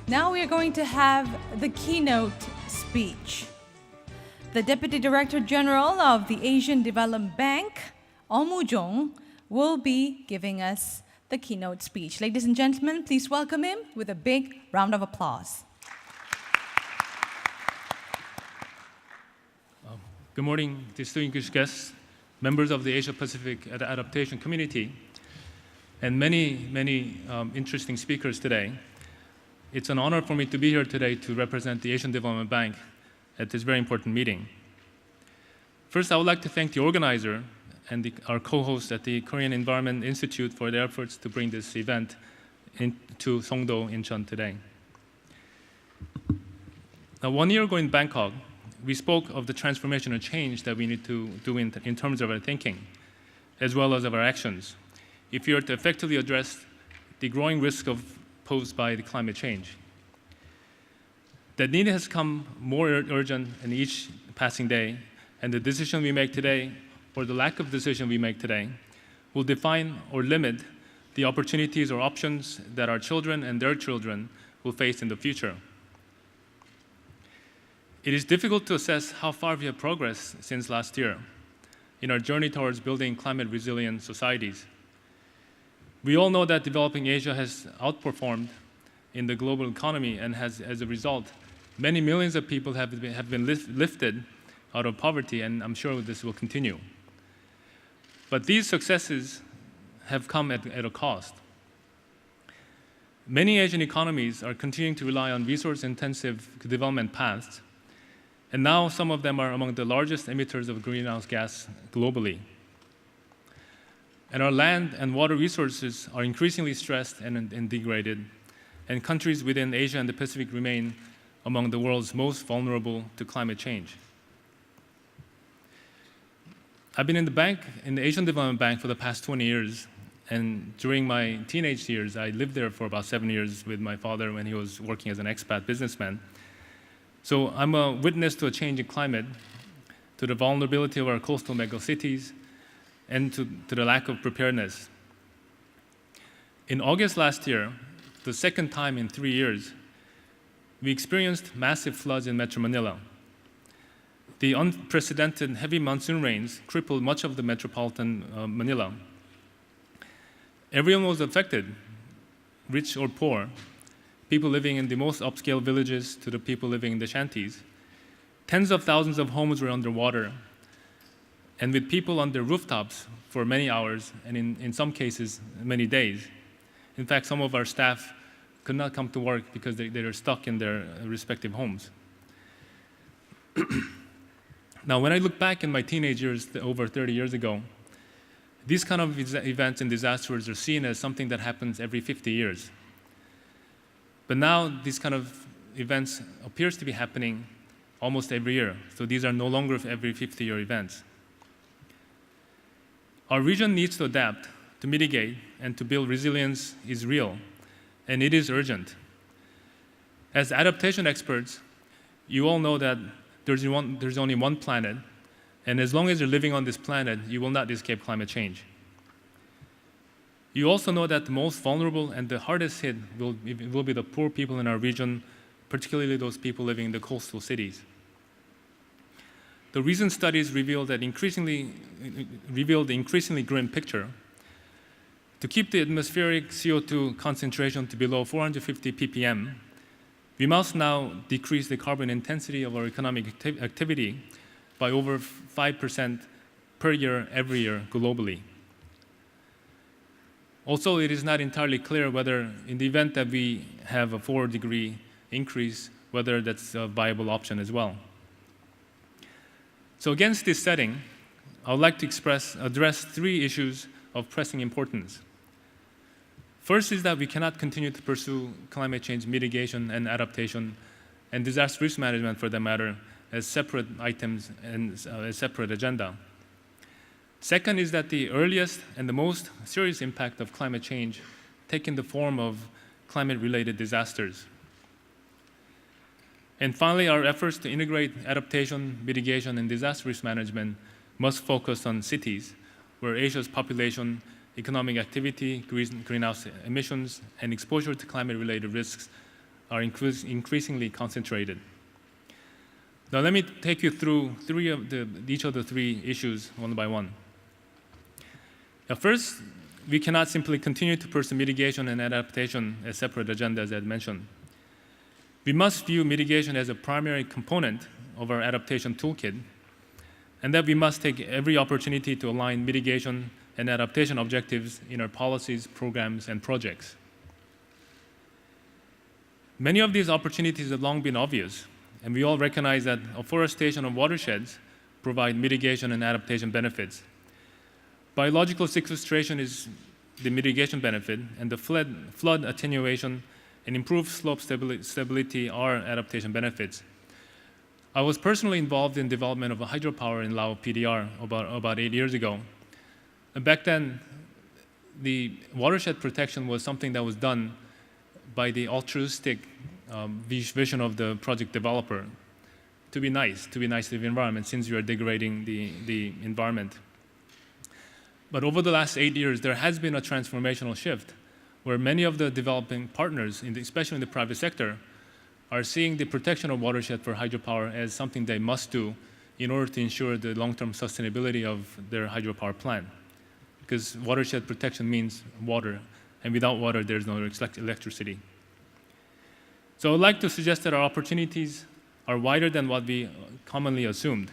Now we are going to have the keynote speech. The Deputy Director General of the Asian Development Bank, Mu-jong, will be giving us the keynote speech. Ladies and gentlemen, please welcome him with a big round of applause. Good morning, distinguished guests, members of the Asia-Pacific Adaptation Community, and many interesting speakers today. It's an honor for me to be here today to represent the Asian Development Bank at this very important meeting. First, I would like to thank the organizer and our co-hosts at the Korean Environment Institute for their efforts to bring this event to Songdo, Incheon today. Now, 1 year ago in Bangkok, we spoke of the transformational change that we need to do in terms of our thinking, as well as of our actions, if we are to effectively address the growing risk posed by the climate change. That need has come more urgent in each passing day, and the decision we make today, or the lack of decision we make today, will define or limit the opportunities or options that our children and their children will face in the future. It is difficult to assess how far we have progressed since last year in our journey towards building climate-resilient societies. We all know that developing Asia has outperformed in the global economy, and has, as a result, many millions of people have been lifted out of poverty, and I'm sure this will continue. But these successes have come at a cost. Many Asian economies are continuing to rely on resource-intensive development paths, and now some of them are among the largest emitters of greenhouse gas globally. And our land and water resources are increasingly stressed and degraded, and countries within Asia and the Pacific remain among the world's most vulnerable to climate change. I've been in the Asian Development Bank for the past 20 years, and during my teenage years, I lived there for about 7 years with my father when he was working as an expat businessman. So I'm a witness to a change in climate, to the vulnerability of our coastal megacities, and to the lack of preparedness. In August last year, the second time in 3 years, we experienced massive floods in Metro Manila. The unprecedented heavy monsoon rains crippled much of the metropolitan Manila. Everyone was affected, rich or poor, people living in the most upscale villages to the people living in the shanties. Tens of thousands of homes were underwater, and with people on their rooftops for many hours, and in some cases, many days. In fact, some of our staff could not come to work because they were stuck in their respective homes. Now, when I look back in my teenage years, over 30 years ago, these kind of events and disasters are seen as something that happens every 50 years. But now, these kind of events appears to be happening almost every year. So these are no longer every 50-year events. Our region needs to adapt, to mitigate, and to build resilience is real, and it is urgent. As adaptation experts, you all know that there's only one planet, and as long as you're living on this planet, you will not escape climate change. You also know that the most vulnerable and the hardest hit will be the poor people in our region, particularly those people living in the coastal cities. The recent studies revealed the increasingly grim picture. To keep the atmospheric CO2 concentration to below 450 ppm, we must now decrease the carbon intensity of our economic activity by over 5% per year, every year, globally. Also, it is not entirely clear whether, in the event that we have a 4-degree increase, whether that's a viable option as well. So against this setting, I would like to address 3 issues of pressing importance. First is that we cannot continue to pursue climate change mitigation and adaptation and disaster risk management, for that matter, as separate items and a separate agenda. Second is that the earliest and the most serious impact of climate change take in the form of climate-related disasters. And finally, our efforts to integrate adaptation, mitigation, and disaster risk management must focus on cities, where Asia's population, economic activity, greenhouse emissions, and exposure to climate-related risks are increasingly concentrated. Now let me take you through each of the three issues one by one. Now first, we cannot simply continue to pursue mitigation and adaptation as separate agendas as mentioned. We must view mitigation as a primary component of our adaptation toolkit, and that we must take every opportunity to align mitigation and adaptation objectives in our policies, programs, and projects. Many of these opportunities have long been obvious, and we all recognize that afforestation of watersheds provide mitigation and adaptation benefits. Biological sequestration is the mitigation benefit, and the flood attenuation and improved slope stability are adaptation benefits. I was personally involved in development of a hydropower in Lao PDR about 8 years ago. And back then, the watershed protection was something that was done by the altruistic vision of the project developer to be nice to the environment, since you are degrading the environment. But over the last 8 years, there has been a transformational shift where many of the developing partners, especially in the private sector, are seeing the protection of watershed for hydropower as something they must do in order to ensure the long-term sustainability of their hydropower plant. Because watershed protection means water, and without water, there's no electricity. So I would like to suggest that our opportunities are wider than what we commonly assumed.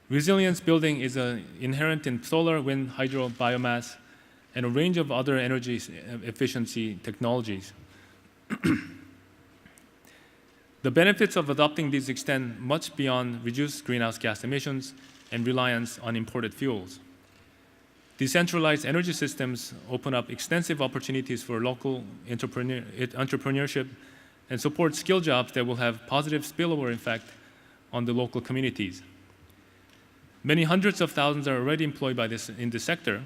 Resilience building is inherent in solar, wind, hydro, biomass, and a range of other energy efficiency technologies. The benefits of adopting these extend much beyond reduced greenhouse gas emissions and reliance on imported fuels. Decentralized energy systems open up extensive opportunities for local entrepreneurship and support skill jobs that will have positive spillover effect on the local communities. Many hundreds of thousands are already employed in this sector,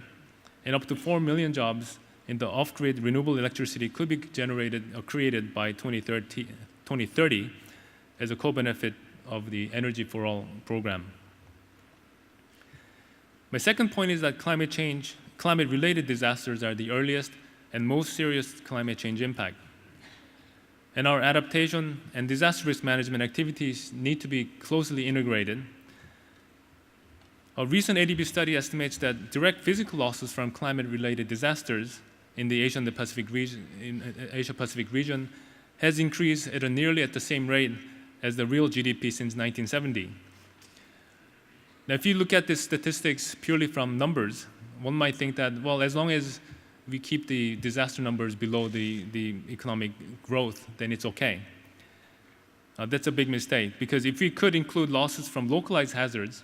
and up to 4 million jobs in the off-grid renewable electricity could be generated or created by 2030 as a co-benefit of the Energy for All program. My second point is that climate-related disasters are the earliest and most serious climate change impact. And our adaptation and disaster risk management activities need to be closely integrated. A recent ADB study estimates that direct physical losses from climate-related disasters in the Asia-Pacific region has increased at nearly the same rate as the real GDP since 1970. Now, if you look at the statistics purely from numbers, one might think that, well, as long as we keep the disaster numbers below the economic growth, then it's okay. That's a big mistake, because if we could include losses from localized hazards,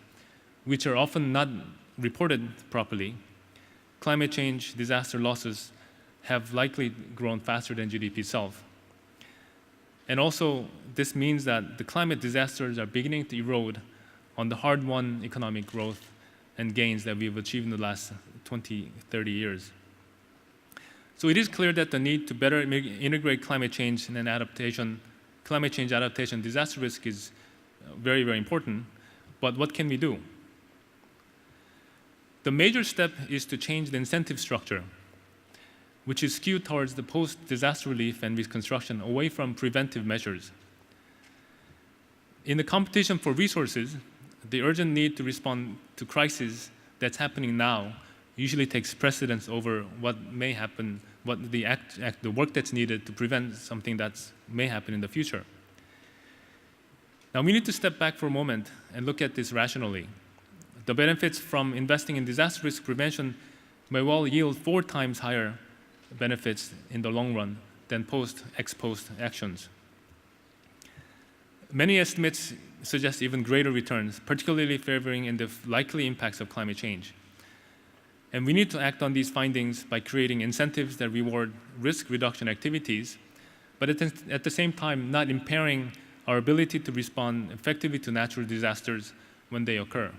which are often not reported properly, climate change disaster losses have likely grown faster than GDP itself. And also, this means that the climate disasters are beginning to erode on the hard-won economic growth and gains that we've achieved in the last 20, 30 years. So it is clear that the need to better integrate climate change adaptation, disaster risk is very, very important. But what can we do? The major step is to change the incentive structure, which is skewed towards the post-disaster relief and reconstruction away from preventive measures. In the competition for resources, the urgent need to respond to crises that's happening now usually takes precedence over what may happen, what the work that's needed to prevent something that may happen in the future. Now we need to step back for a moment and look at this rationally. The benefits from investing in disaster risk prevention may well yield 4 times higher benefits in the long run than ex-post actions. Many estimates suggest even greater returns, particularly favoring in the likely impacts of climate change. And we need to act on these findings by creating incentives that reward risk reduction activities, but at the same time not impairing our ability to respond effectively to natural disasters when they occur.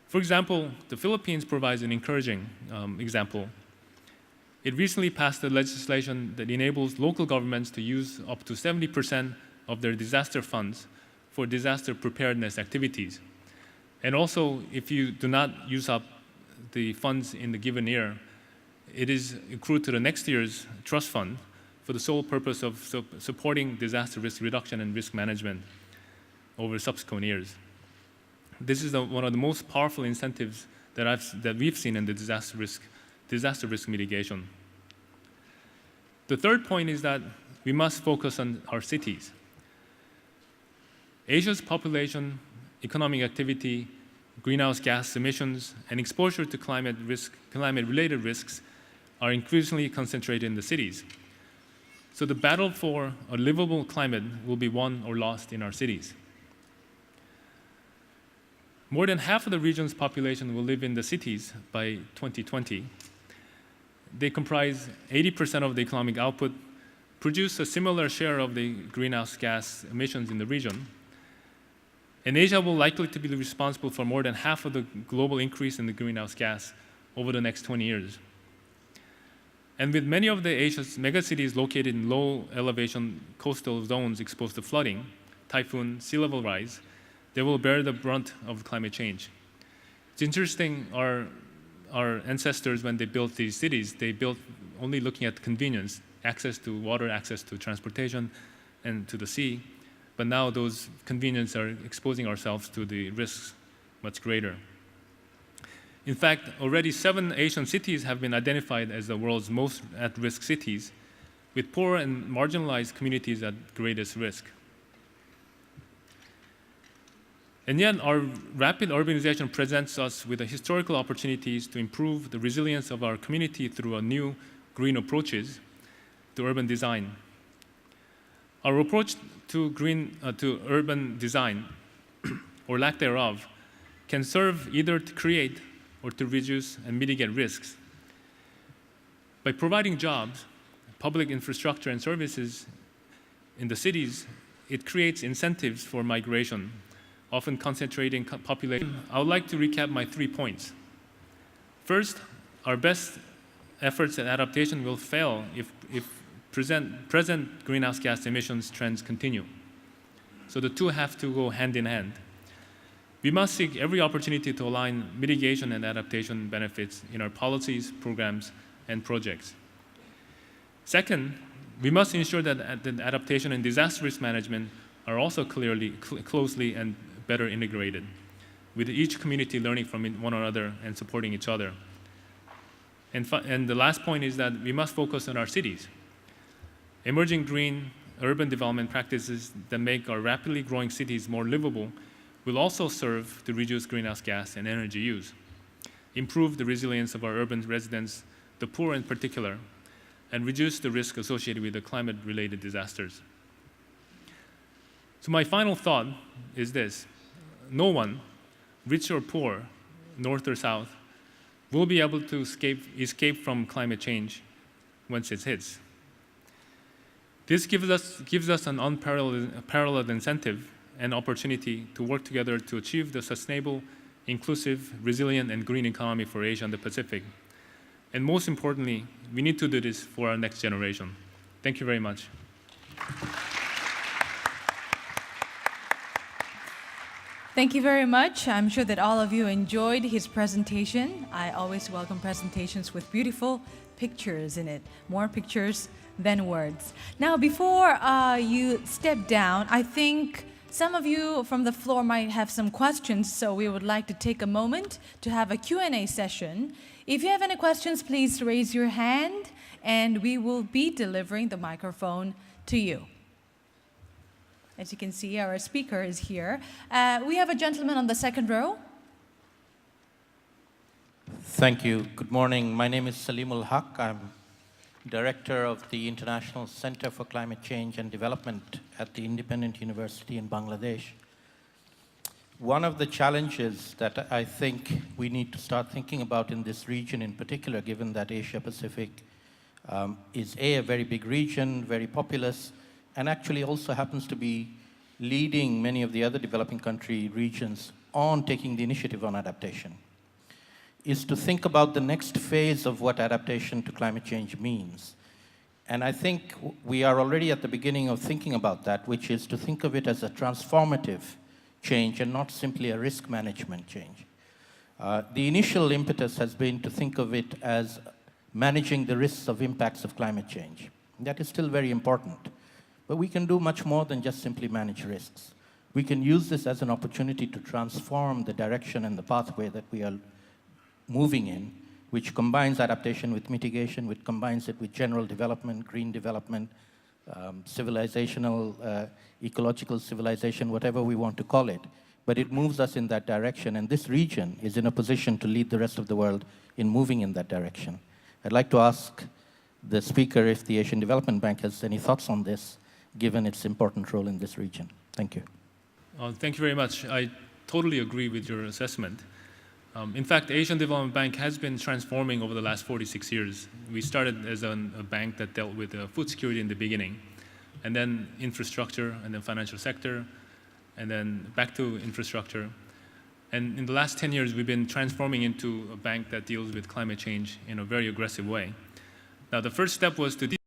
For example, the Philippines provides an encouraging example. It recently passed a legislation that enables local governments to use up to 70% of their disaster funds for disaster preparedness activities. And also, if you do not use up the funds in the given year, it is accrued to the next year's trust fund for the sole purpose of supporting disaster risk reduction and risk management over subsequent years. This is one of the most powerful incentives that we've seen in the disaster risk mitigation. The third point is that we must focus on our cities. Asia's population, economic activity, greenhouse gas emissions, and exposure to climate-related risks are increasingly concentrated in the cities. So the battle for a livable climate will be won or lost in our cities. More than half of the region's population will live in the cities by 2020. They comprise 80% of the economic output, produce a similar share of the greenhouse gas emissions in the region, and Asia will likely to be responsible for more than half of the global increase in the greenhouse gas over the next 20 years. And with many of the Asia's megacities located in low elevation coastal zones exposed to flooding, typhoon, sea level rise, they will bear the brunt of climate change. It's interesting, our ancestors, when they built these cities, they built only looking at convenience, access to water, access to transportation, and to the sea. But now those conveniences are exposing ourselves to the risks much greater. In fact, already 7 Asian cities have been identified as the world's most at-risk cities, with poor and marginalized communities at greatest risk. And yet, our rapid urbanization presents us with historical opportunities to improve the resilience of our community through new green approaches to urban design. Our approach to urban design, or lack thereof, can serve either to create or to reduce and mitigate risks. By providing jobs, public infrastructure and services in the cities, it creates incentives for migration, often concentrating population. I would like to recap my 3 points. First, our best efforts at adaptation will fail if present greenhouse gas emissions trends continue. So the two have to go hand in hand. We must seek every opportunity to align mitigation and adaptation benefits in our policies, programs, and projects. Second, we must ensure that the adaptation and disaster risk management are also closely and better integrated, with each community learning from one another and supporting each other. And the last point is that we must focus on our cities. Emerging green urban development practices that make our rapidly growing cities more livable will also serve to reduce greenhouse gas and energy use, improve the resilience of our urban residents, the poor in particular, and reduce the risk associated with the climate-related disasters. So my final thought is this: no one, rich or poor, north or south, will be able to escape from climate change once it hits. This gives us an unparalleled incentive and opportunity to work together to achieve the sustainable, inclusive, resilient, and green economy for Asia and the Pacific. And most importantly, we need to do this for our next generation. Thank you very much. Thank you very much. I'm sure that all of you enjoyed his presentation. I always welcome presentations with beautiful pictures in it. More pictures than words. Now, before you step down, I think some of you from the floor might have some questions, so we would like to take a moment to have a Q&A session. If you have any questions, please raise your hand, and we will be delivering the microphone to you. As you can see, our speaker is here. We have a gentleman on the second row. Thank you. Good morning. My name is Salimul Haq. I'm Director of the International Center for Climate Change and Development at the Independent University in Bangladesh. One of the challenges that I think we need to start thinking about in this region in particular, given that Asia Pacific is a very big region, very populous, and actually also happens to be leading many of the other developing country regions on taking the initiative on adaptation, is to think about the next phase of what adaptation to climate change means. And I think we are already at the beginning of thinking about that, which is to think of it as a transformative change and not simply a risk management change. The initial impetus has been to think of it as managing the risks of impacts of climate change. That is still very important. But we can do much more than just simply manage risks. We can use this as an opportunity to transform the direction and the pathway that we are moving in, which combines adaptation with mitigation, which combines it with general development, green development, civilizational, ecological civilization, whatever we want to call it. But it moves us in that direction, and this region is in a position to lead the rest of the world in moving in that direction. I'd like to ask the speaker if the Asian Development Bank has any thoughts on this, given its important role in this region. Thank you. Thank you very much. I totally agree with your assessment. In fact, the Asian Development Bank has been transforming over the last 46 years. We started as a bank that dealt with food security in the beginning, and then infrastructure, and then financial sector, and then back to infrastructure. And in the last 10 years, we've been transforming into a bank that deals with climate change in a very aggressive way. Now, the first step was to